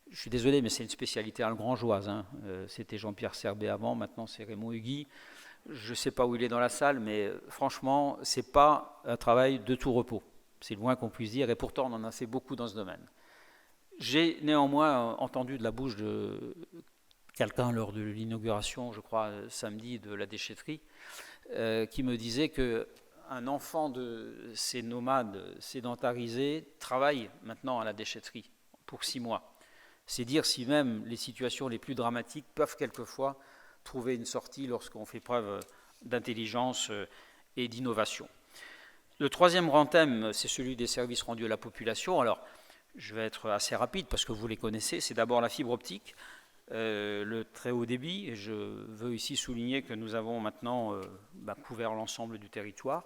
je suis désolé, mais c'est une spécialité algrangeoise. Hein. C'était Jean-Pierre Servet avant, maintenant c'est Raymond Hugui. Je ne sais pas où il est dans la salle, mais franchement, ce n'est pas un travail de tout repos. C'est le moins qu'on puisse dire, et pourtant on en a fait beaucoup dans ce domaine. J'ai néanmoins entendu de la bouche de quelqu'un lors de l'inauguration, je crois, samedi, de la déchetterie, qui me disait qu'un enfant de ces nomades sédentarisés travaille maintenant à la déchetterie pour 6 mois. C'est dire si même les situations les plus dramatiques peuvent quelquefois trouver une sortie lorsqu'on fait preuve d'intelligence et d'innovation. Le troisième grand thème, c'est celui des services rendus à la population. Alors, je vais être assez rapide parce que vous les connaissez. C'est d'abord la fibre optique, le très haut débit. Et je veux ici souligner que nous avons maintenant couvert l'ensemble du territoire.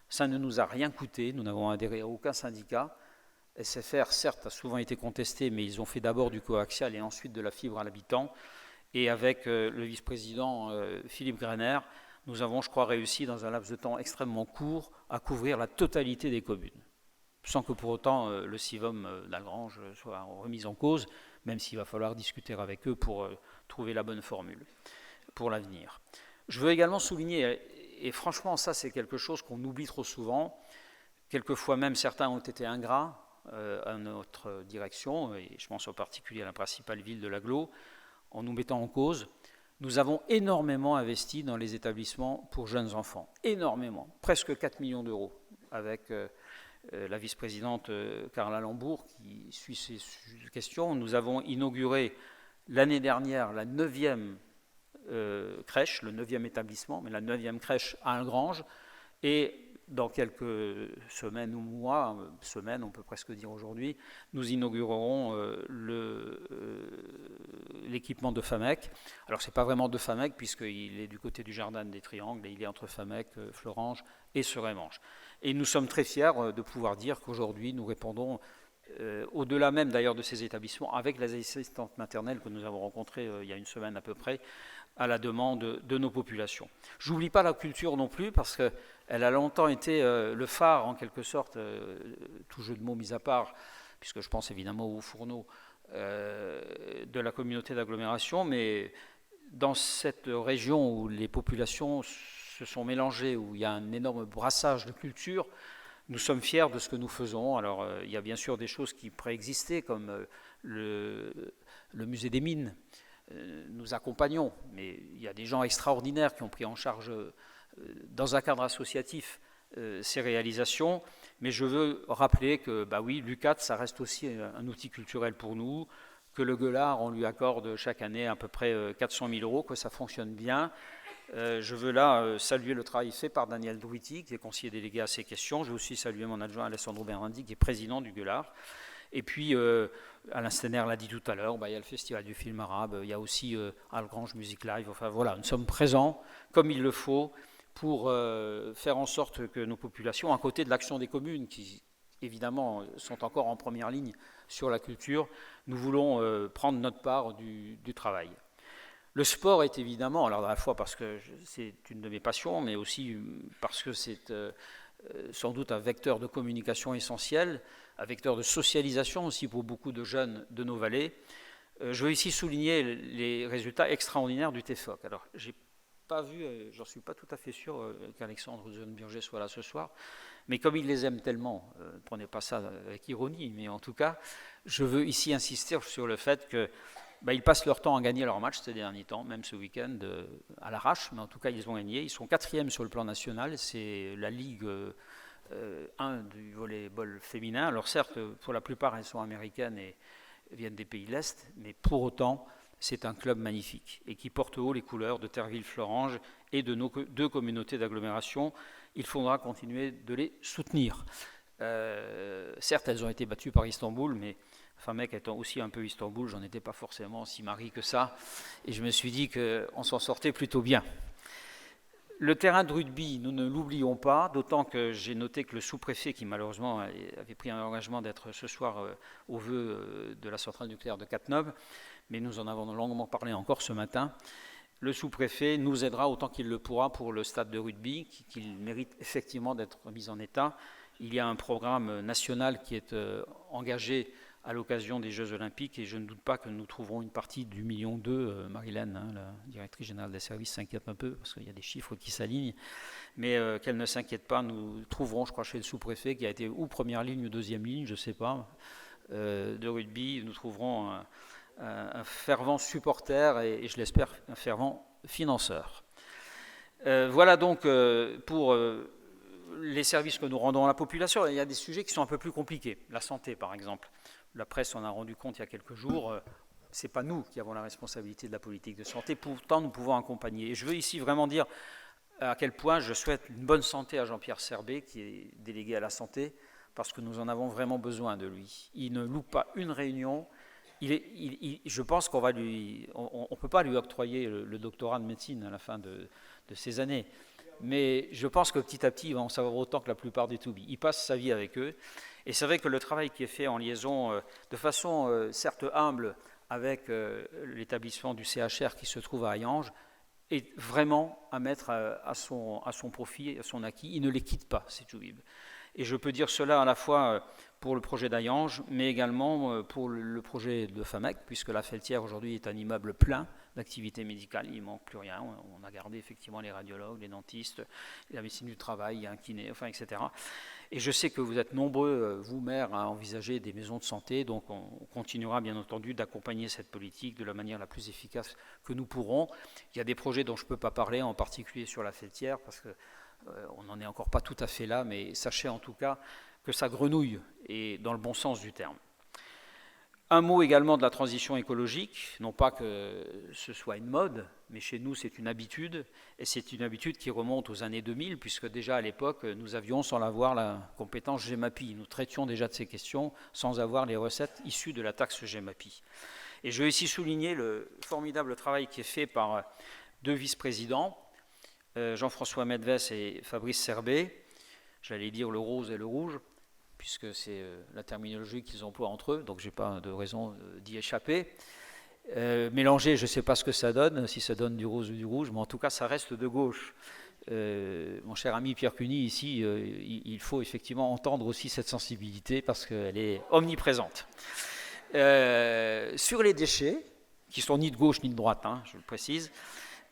Ça ne nous a rien coûté. Nous n'avons adhéré à aucun syndicat. SFR, certes, a souvent été contesté, mais ils ont fait d'abord du coaxial et ensuite de la fibre à l'habitant. Et avec le vice-président Philippe Greiner, nous avons, je crois, réussi dans un laps de temps extrêmement court à couvrir la totalité des communes, sans que pour autant le CIVOM d'Algrange soit remis en cause, même s'il va falloir discuter avec eux pour trouver la bonne formule pour l'avenir. Je veux également souligner, et franchement ça c'est quelque chose qu'on oublie trop souvent, quelquefois même certains ont été ingrats à notre direction, et je pense en particulier à la principale ville de l'Agglo, en nous mettant en cause. Nous avons énormément investi dans les établissements pour jeunes enfants, énormément, presque 4 millions d'euros, avec la vice-présidente Carla Lambourg qui suit ces questions. Nous avons inauguré l'année dernière la 9e crèche, le 9e établissement, mais la 9e crèche à Algrange, et dans quelques semaines ou mois, semaines on peut presque dire aujourd'hui, nous inaugurerons l'équipement de Famec. Alors ce n'est pas vraiment de Famec puisqu'il est du côté du jardin des Triangles et il est entre Famec, Fleuranges et Serémange. Et nous sommes très fiers de pouvoir dire qu'aujourd'hui nous répondons au-delà même d'ailleurs de ces établissements, avec les assistantes maternelles que nous avons rencontrées il y a une semaine à peu près, à la demande de nos populations. Je n'oublie pas la culture non plus, parce qu'elle a longtemps été le phare, en quelque sorte, tout jeu de mots mis à part, puisque je pense évidemment aux fourneaux de la communauté d'agglomération, mais dans cette région où les populations se sont mélangées, où il y a un énorme brassage de cultures, nous sommes fiers de ce que nous faisons. Alors, il y a bien sûr des choses qui préexistaient, comme le musée des mines. Nous accompagnons, mais il y a des gens extraordinaires qui ont pris en charge, dans un cadre associatif, ces réalisations. Mais je veux rappeler que, bah oui, l'UCAT, ça reste aussi un outil culturel pour nous, que le Gueulard, on lui accorde chaque année à peu près 400 000 euros, que ça fonctionne bien. Je veux là saluer le travail fait par Daniel Druiti, qui est conseiller délégué à ces questions. Je veux aussi saluer mon adjoint Alessandro Berandi, qui est président du Gueulard. Et puis, Alain Stener l'a dit tout à l'heure, il y a le Festival du film arabe, il y a aussi Algrange Music Live. Enfin voilà, nous sommes présents comme il le faut pour faire en sorte que nos populations, à côté de l'action des communes, qui évidemment sont encore en première ligne sur la culture, nous voulons prendre notre part du travail. Le sport est évidemment, alors à la fois parce que c'est une de mes passions, mais aussi parce que c'est sans doute un vecteur de communication essentiel, un vecteur de socialisation aussi pour beaucoup de jeunes de nos vallées. Je veux ici souligner les résultats extraordinaires du TEFOC. Alors, j'ai pas vu, j'en suis pas tout à fait sûr qu'Alexandre Zone-Burger soit là ce soir, mais comme il les aime tellement, ne prenez pas ça avec ironie, mais en tout cas, je veux ici insister sur le fait que ils passent leur temps à gagner leur match ces derniers temps, même ce week-end à l'arrache, mais en tout cas ils ont gagné. Ils sont 4e sur le plan national, c'est la Ligue 1 du volleyball féminin. Alors certes, pour la plupart elles sont américaines et viennent des pays de l'Est, mais pour autant c'est un club magnifique et qui porte haut les couleurs de Terville-Florange et de nos 2 communautés d'agglomération. Il faudra continuer de les soutenir. Certes, elles ont été battues par Istanbul, mais Famec étant aussi un peu Istanbul, j'en étais pas forcément si mari que ça, et je me suis dit qu'on s'en sortait plutôt bien. Le terrain de rugby, nous ne l'oublions pas, d'autant que j'ai noté que le sous-préfet, qui malheureusement avait pris un engagement d'être ce soir au vœu de la centrale nucléaire de Cattenom, mais nous en avons longuement parlé encore ce matin, le sous-préfet nous aidera autant qu'il le pourra pour le stade de rugby, qui mérite effectivement d'être mis en état. Il y a un programme national qui est engagé à l'occasion des Jeux Olympiques, et je ne doute pas que nous trouverons une partie du 1,2 million. Marilène, la directrice générale des services, s'inquiète un peu, parce qu'il y a des chiffres qui s'alignent, mais qu'elle ne s'inquiète pas, nous trouverons, je crois, chez le sous-préfet, qui a été ou première ligne ou deuxième ligne, je ne sais pas, de rugby, nous trouverons un fervent supporter, et je l'espère, un fervent financeur. Voilà donc pour les services que nous rendons à la population. Il y a des sujets qui sont un peu plus compliqués, la santé par exemple. La presse en a rendu compte il y a quelques jours, ce n'est pas nous qui avons la responsabilité de la politique de santé, pourtant nous pouvons accompagner. Et je veux ici vraiment dire à quel point je souhaite une bonne santé à Jean-Pierre Serbet, qui est délégué à la santé, parce que nous en avons vraiment besoin de lui. Il ne loupe pas une réunion. Je pense qu'on ne peut pas lui octroyer le doctorat de médecine à la fin de ces années. mais je pense que petit à petit, il va en savoir autant que la plupart des to-be. Il passe sa vie avec eux. Et c'est vrai que le travail qui est fait en liaison, de façon certes humble, avec l'établissement du CHR qui se trouve à Hayange, est vraiment à mettre à son profit, à son acquis. Il ne les quitte pas, ces to-be. Et je peux dire cela à la fois pour le projet d'Hayange, mais également pour le projet de FAMEC, puisque la Feltière aujourd'hui est un immeuble plein d'activités médicales, il ne manque plus rien. On a gardé effectivement les radiologues, les dentistes, la médecine du travail, il y a un kiné, enfin, etc. Et je sais que vous êtes nombreux, vous, maires, à envisager des maisons de santé, donc on continuera bien entendu d'accompagner cette politique de la manière la plus efficace que nous pourrons. Il y a des projets dont je ne peux pas parler, en particulier sur la Feltière, parce que on n'en est encore pas tout à fait là, mais sachez en tout cas que ça grenouille, et dans le bon sens du terme. Un mot également de la transition écologique, non pas que ce soit une mode, mais chez nous c'est une habitude, et c'est une habitude qui remonte aux années 2000, puisque déjà à l'époque nous avions, sans l'avoir, la compétence GEMAPI. Nous traitions déjà de ces questions sans avoir les recettes issues de la taxe GEMAPI. Et je veux ici souligner le formidable travail qui est fait par deux vice-présidents, Jean-François Medves et Fabrice Serbet, j'allais dire le rose et le rouge, puisque c'est la terminologie qu'ils emploient entre eux, donc je n'ai pas de raison d'y échapper. Mélanger, je ne sais pas ce que ça donne, si ça donne du rose ou du rouge, mais en tout cas ça reste de gauche. Mon cher ami Pierre Cuny, ici, il faut effectivement entendre aussi cette sensibilité, parce qu'elle est omniprésente. Sur les déchets, qui sont ni de gauche ni de droite, hein, je le précise,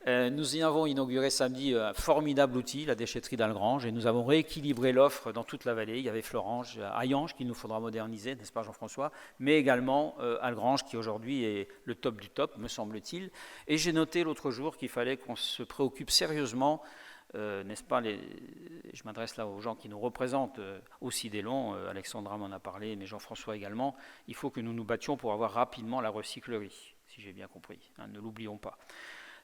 nous y avons inauguré samedi un formidable outil, la déchetterie d'Algrange, et nous avons rééquilibré l'offre dans toute la vallée. Il y avait Florange, Hayange qu'il nous faudra moderniser, n'est-ce pas Jean-François, mais également Algrange qui aujourd'hui est le top du top, me semble-t-il. Et j'ai noté l'autre jour qu'il fallait qu'on se préoccupe sérieusement, n'est-ce pas, je m'adresse là aux gens qui nous représentent aussi des longs, Alexandra m'en a parlé, mais Jean-François également, il faut que nous nous battions pour avoir rapidement la recyclerie, si j'ai bien compris, hein, ne l'oublions pas.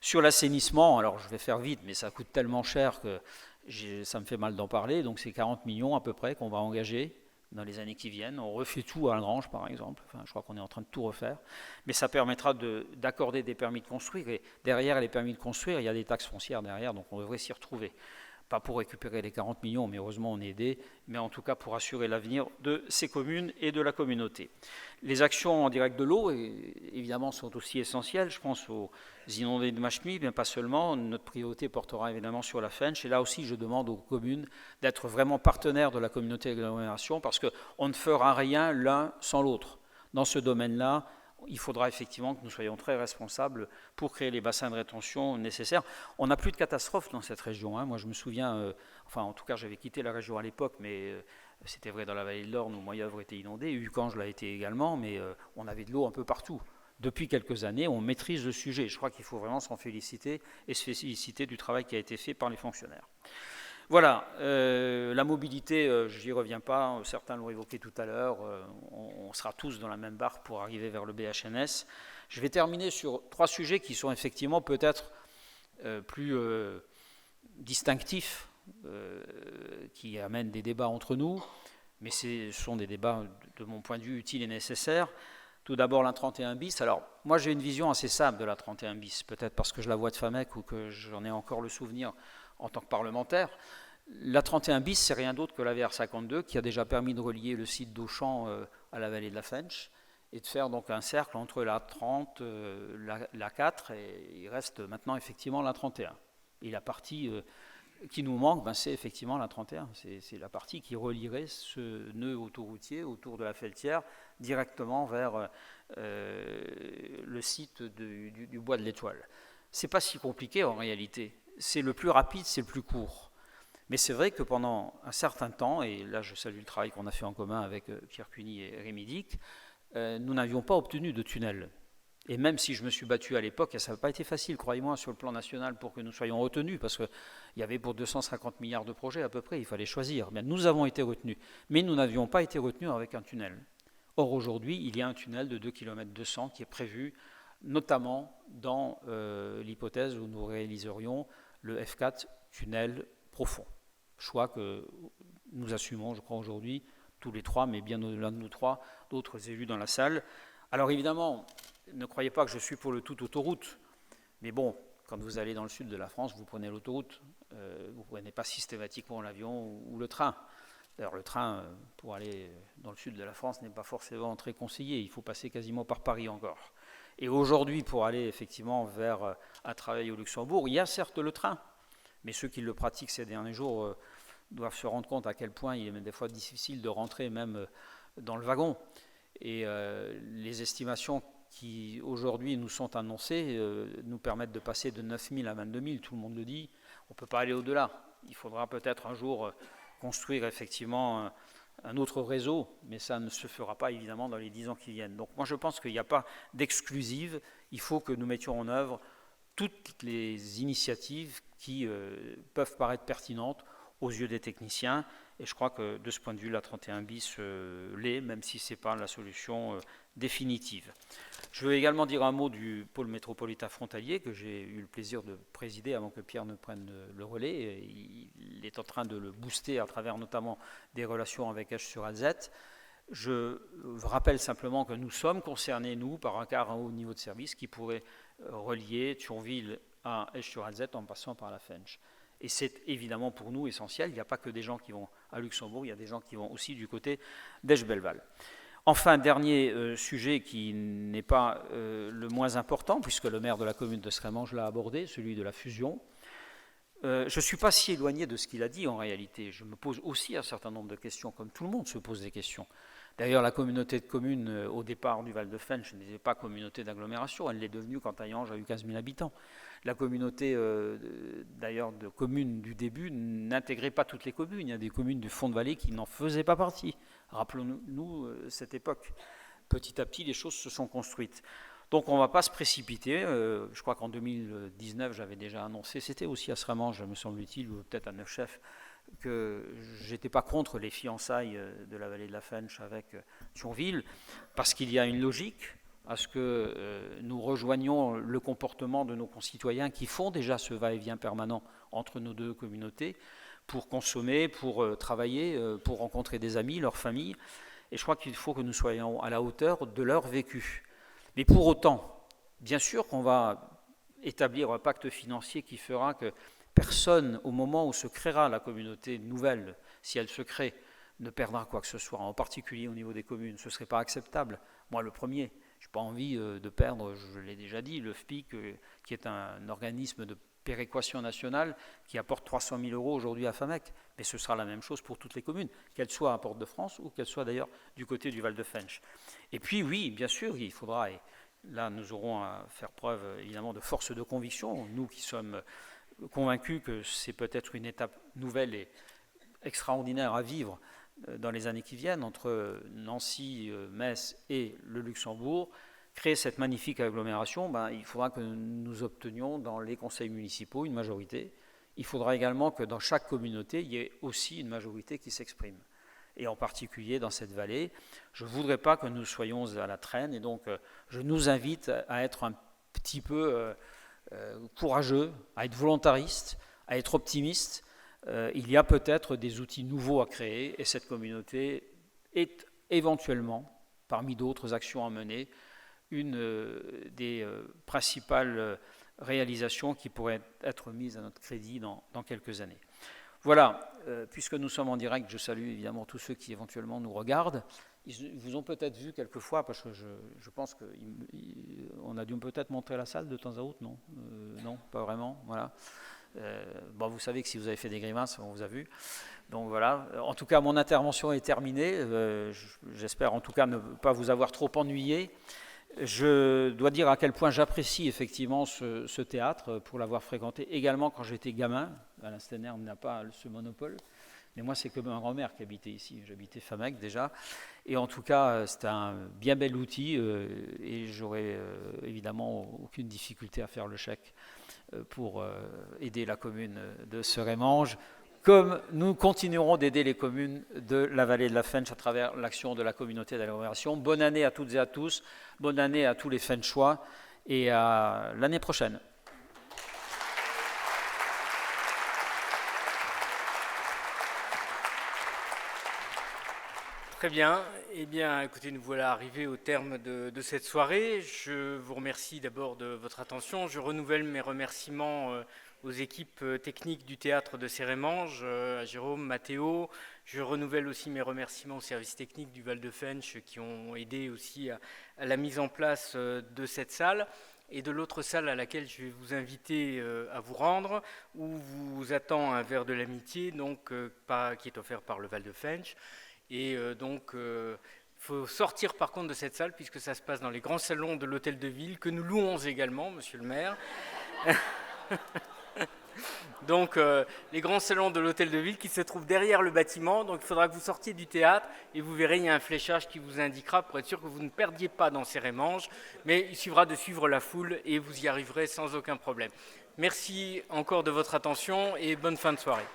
Sur l'assainissement, alors je vais faire vite, mais ça coûte tellement cher que ça me fait mal d'en parler. Donc c'est 40 millions à peu près qu'on va engager dans les années qui viennent. On refait tout à Algrange par exemple. Enfin, je crois qu'on est en train de tout refaire. Mais ça permettra d'accorder des permis de construire. Et derrière les permis de construire, il y a des taxes foncières derrière, donc on devrait s'y retrouver. Pas pour récupérer les 40 millions, mais heureusement on est aidé, mais en tout cas pour assurer l'avenir de ces communes et de la communauté. Les actions en direct de l'eau, évidemment, sont aussi essentielles. Je pense aux inondés de Machmy, mais pas seulement. Notre priorité portera évidemment sur la Fench. Et là aussi, je demande aux communes d'être vraiment partenaires de la communauté d'agglomération, parce qu'on ne fera rien l'un sans l'autre. Dans ce domaine-là, il faudra effectivement que nous soyons très responsables pour créer les bassins de rétention nécessaires. On n'a plus de catastrophes dans cette région, hein. Moi, je me souviens, enfin, en tout cas, j'avais quitté la région à l'époque, mais c'était vrai dans la vallée de l'Orne où Moyeuvre était inondée. Ucange l'a été également, mais on avait de l'eau un peu partout. Depuis quelques années, on maîtrise le sujet. Je crois qu'il faut vraiment s'en féliciter et se féliciter du travail qui a été fait par les fonctionnaires. Voilà, la mobilité, je n'y reviens pas, certains l'ont évoqué tout à l'heure, on sera tous dans la même barque pour arriver vers le BHNS. Je vais terminer sur 3 sujets qui sont effectivement peut-être plus distinctifs, qui amènent des débats entre nous, mais ce sont des débats, de mon point de vue, utiles et nécessaires. Tout d'abord, la 31 bis. Alors, moi, j'ai une vision assez simple de la 31 bis, peut-être parce que je la vois de FAMEC ou que j'en ai encore le souvenir en tant que parlementaire. La 31 bis, c'est rien d'autre que la VR52 qui a déjà permis de relier le site d'Auchan à la vallée de la Fench et de faire donc un cercle entre la 30, la 4 et il reste maintenant effectivement la 31. Et la partie qui nous manque, c'est effectivement la 31. C'est la partie qui relierait ce nœud autoroutier autour de la Feltière directement vers le site du bois de l'Étoile. C'est pas si compliqué en réalité. C'est le plus rapide, c'est le plus court. Mais c'est vrai que pendant un certain temps, et là je salue le travail qu'on a fait en commun avec Pierre Cuny et Rémi Dick, nous n'avions pas obtenu de tunnel. Et même si je me suis battu à l'époque, et ça n'a pas été facile, croyez-moi, sur le plan national pour que nous soyons retenus, parce qu'il y avait pour 250 milliards de projets à peu près, il fallait choisir. Bien, nous avons été retenus, mais nous n'avions pas été retenus avec un tunnel. Or aujourd'hui, il y a un tunnel de 2,2 km qui est prévu, notamment dans l'hypothèse où nous réaliserions le F4 tunnel profond. Choix que nous assumons, je crois, aujourd'hui, tous les 3, mais bien au-delà de nous 3, d'autres élus dans la salle. Alors évidemment, ne croyez pas que je suis pour le tout autoroute, mais bon, quand vous allez dans le sud de la France, vous prenez l'autoroute, vous ne prenez pas systématiquement l'avion ou le train. D'ailleurs, le train, pour aller dans le sud de la France, n'est pas forcément très conseillé. Il faut passer quasiment par Paris encore. Et aujourd'hui, pour aller effectivement vers un travail au Luxembourg, il y a certes le train, mais ceux qui le pratiquent ces derniers jours doivent se rendre compte à quel point il est même des fois difficile de rentrer même dans le wagon. Et les estimations qui aujourd'hui nous sont annoncées nous permettent de passer de 9 000 à 22 000, tout le monde le dit. On ne peut pas aller au-delà. Il faudra peut-être un jour construire effectivement un autre réseau, mais ça ne se fera pas évidemment dans les 10 ans qui viennent. Donc moi je pense qu'il n'y a pas d'exclusive, il faut que nous mettions en œuvre toutes les initiatives qui peuvent paraître pertinentes aux yeux des techniciens, et je crois que de ce point de vue, la 31 bis l'est, même si ce n'est pas la solution définitive. Je veux également dire un mot du pôle métropolitain frontalier que j'ai eu le plaisir de présider avant que Pierre ne prenne le relais. Il est en train de le booster à travers notamment des relations avec Esch-sur-Alzette. Je rappelle simplement que nous sommes concernés, nous, par un car à haut niveau de service qui pourrait relier Thionville à Esch-sur-Alzette en passant par la Fensch. Et c'est évidemment pour nous essentiel. Il n'y a pas que des gens qui vont à Luxembourg, il y a des gens qui vont aussi du côté d'Esch-Belval. Enfin, dernier sujet qui n'est pas le moins important, puisque le maire de la commune de Srémange l'a abordé, celui de la fusion. Je ne suis pas si éloigné de ce qu'il a dit en réalité. Je me pose aussi un certain nombre de questions, comme tout le monde se pose des questions. D'ailleurs, la communauté de communes, au départ du Val de Fensch, n'était pas communauté d'agglomération. Elle l'est devenue quand Hayange a eu 15 000 habitants. La communauté, d'ailleurs, de communes du début n'intégrait pas toutes les communes. Il y a des communes du fond de vallée qui n'en faisaient pas partie. Rappelons-nous cette époque. Petit à petit, les choses se sont construites. Donc on ne va pas se précipiter. Je crois qu'en 2019, j'avais déjà annoncé, c'était aussi à Srémange, me semble-t-il, ou peut-être à Neufchef, que je n'étais pas contre les fiançailles de la vallée de la Fensch avec Thionville, parce qu'il y a une logique à ce que nous rejoignions le comportement de nos concitoyens qui font déjà ce va-et-vient permanent entre nos deux communautés pour consommer, pour travailler, pour rencontrer des amis, leurs familles. Et je crois qu'il faut que nous soyons à la hauteur de leur vécu. Mais pour autant, bien sûr qu'on va établir un pacte financier qui fera que personne, au moment où se créera la communauté nouvelle, si elle se crée, ne perdra quoi que ce soit, en particulier au niveau des communes. Ce ne serait pas acceptable. Moi, le premier, je n'ai pas envie de perdre, je l'ai déjà dit, le FPIC, qui est un organisme de péréquation nationale qui apporte 300 000 € aujourd'hui à Famec. Mais ce sera la même chose pour toutes les communes, qu'elles soient à Port-de-France ou qu'elles soient d'ailleurs du côté du Val de Fensch. Et puis oui, bien sûr, il faudra, et là nous aurons à faire preuve évidemment de force de conviction, nous qui sommes convaincus que c'est peut-être une étape nouvelle et extraordinaire à vivre dans les années qui viennent entre Nancy, Metz et le Luxembourg. Créer cette magnifique agglomération, il faudra que nous obtenions dans les conseils municipaux une majorité. Il faudra également que dans chaque communauté, il y ait aussi une majorité qui s'exprime. Et en particulier dans cette vallée, je ne voudrais pas que nous soyons à la traîne. Et donc, je nous invite à être un petit peu courageux, à être volontariste, à être optimiste. Il y a peut-être des outils nouveaux à créer et cette communauté est éventuellement, parmi d'autres actions à mener, une des principales réalisations qui pourraient être mises à notre crédit dans quelques années. Voilà, puisque nous sommes en direct, je salue évidemment tous ceux qui éventuellement nous regardent. Ils vous ont peut-être vu quelquefois, parce que je pense qu'on a dû peut-être montrer la salle de temps à autre, non non, pas vraiment, voilà. Vous savez que si vous avez fait des grimaces, on vous a vu. Donc voilà, en tout cas, mon intervention est terminée. J'espère en tout cas ne pas vous avoir trop ennuyé. Je dois dire à quel point j'apprécie effectivement ce théâtre pour l'avoir fréquenté également quand j'étais gamin. Alain Stenner n'a pas ce monopole, mais moi c'est comme ma grand-mère qui habitait ici. J'habitais Famec déjà, et en tout cas c'est un bien bel outil et j'aurais évidemment aucune difficulté à faire le chèque pour aider la commune de Srémange, comme nous continuerons d'aider les communes de la vallée de la Fensch à travers l'action de la communauté d'agglomération. Bonne année à toutes et à tous, bonne année à tous les Fenchois et à l'année prochaine. Très bien. Eh bien, écoutez, nous voilà arrivés au terme de cette soirée. Je vous remercie d'abord de votre attention. Je renouvelle mes remerciements aux équipes techniques du théâtre de Cérémange, à Jérôme, Mathéo. Je renouvelle aussi mes remerciements aux services techniques du Val de Fensch qui ont aidé aussi à la mise en place de cette salle. Et de l'autre salle à laquelle je vais vous inviter à vous rendre, où vous attend un verre de l'amitié, donc qui est offert par le Val de Fensch. Et donc, il faut sortir par contre de cette salle, puisque ça se passe dans les grands salons de l'hôtel de ville, que nous louons également, monsieur le maire. Donc, les grands salons de l'hôtel de ville qui se trouvent derrière le bâtiment. Donc, il faudra que vous sortiez du théâtre et vous verrez, il y a un fléchage qui vous indiquera pour être sûr que vous ne perdiez pas dans Cérémange. Mais il suffira de suivre la foule et vous y arriverez sans aucun problème. Merci encore de votre attention et bonne fin de soirée.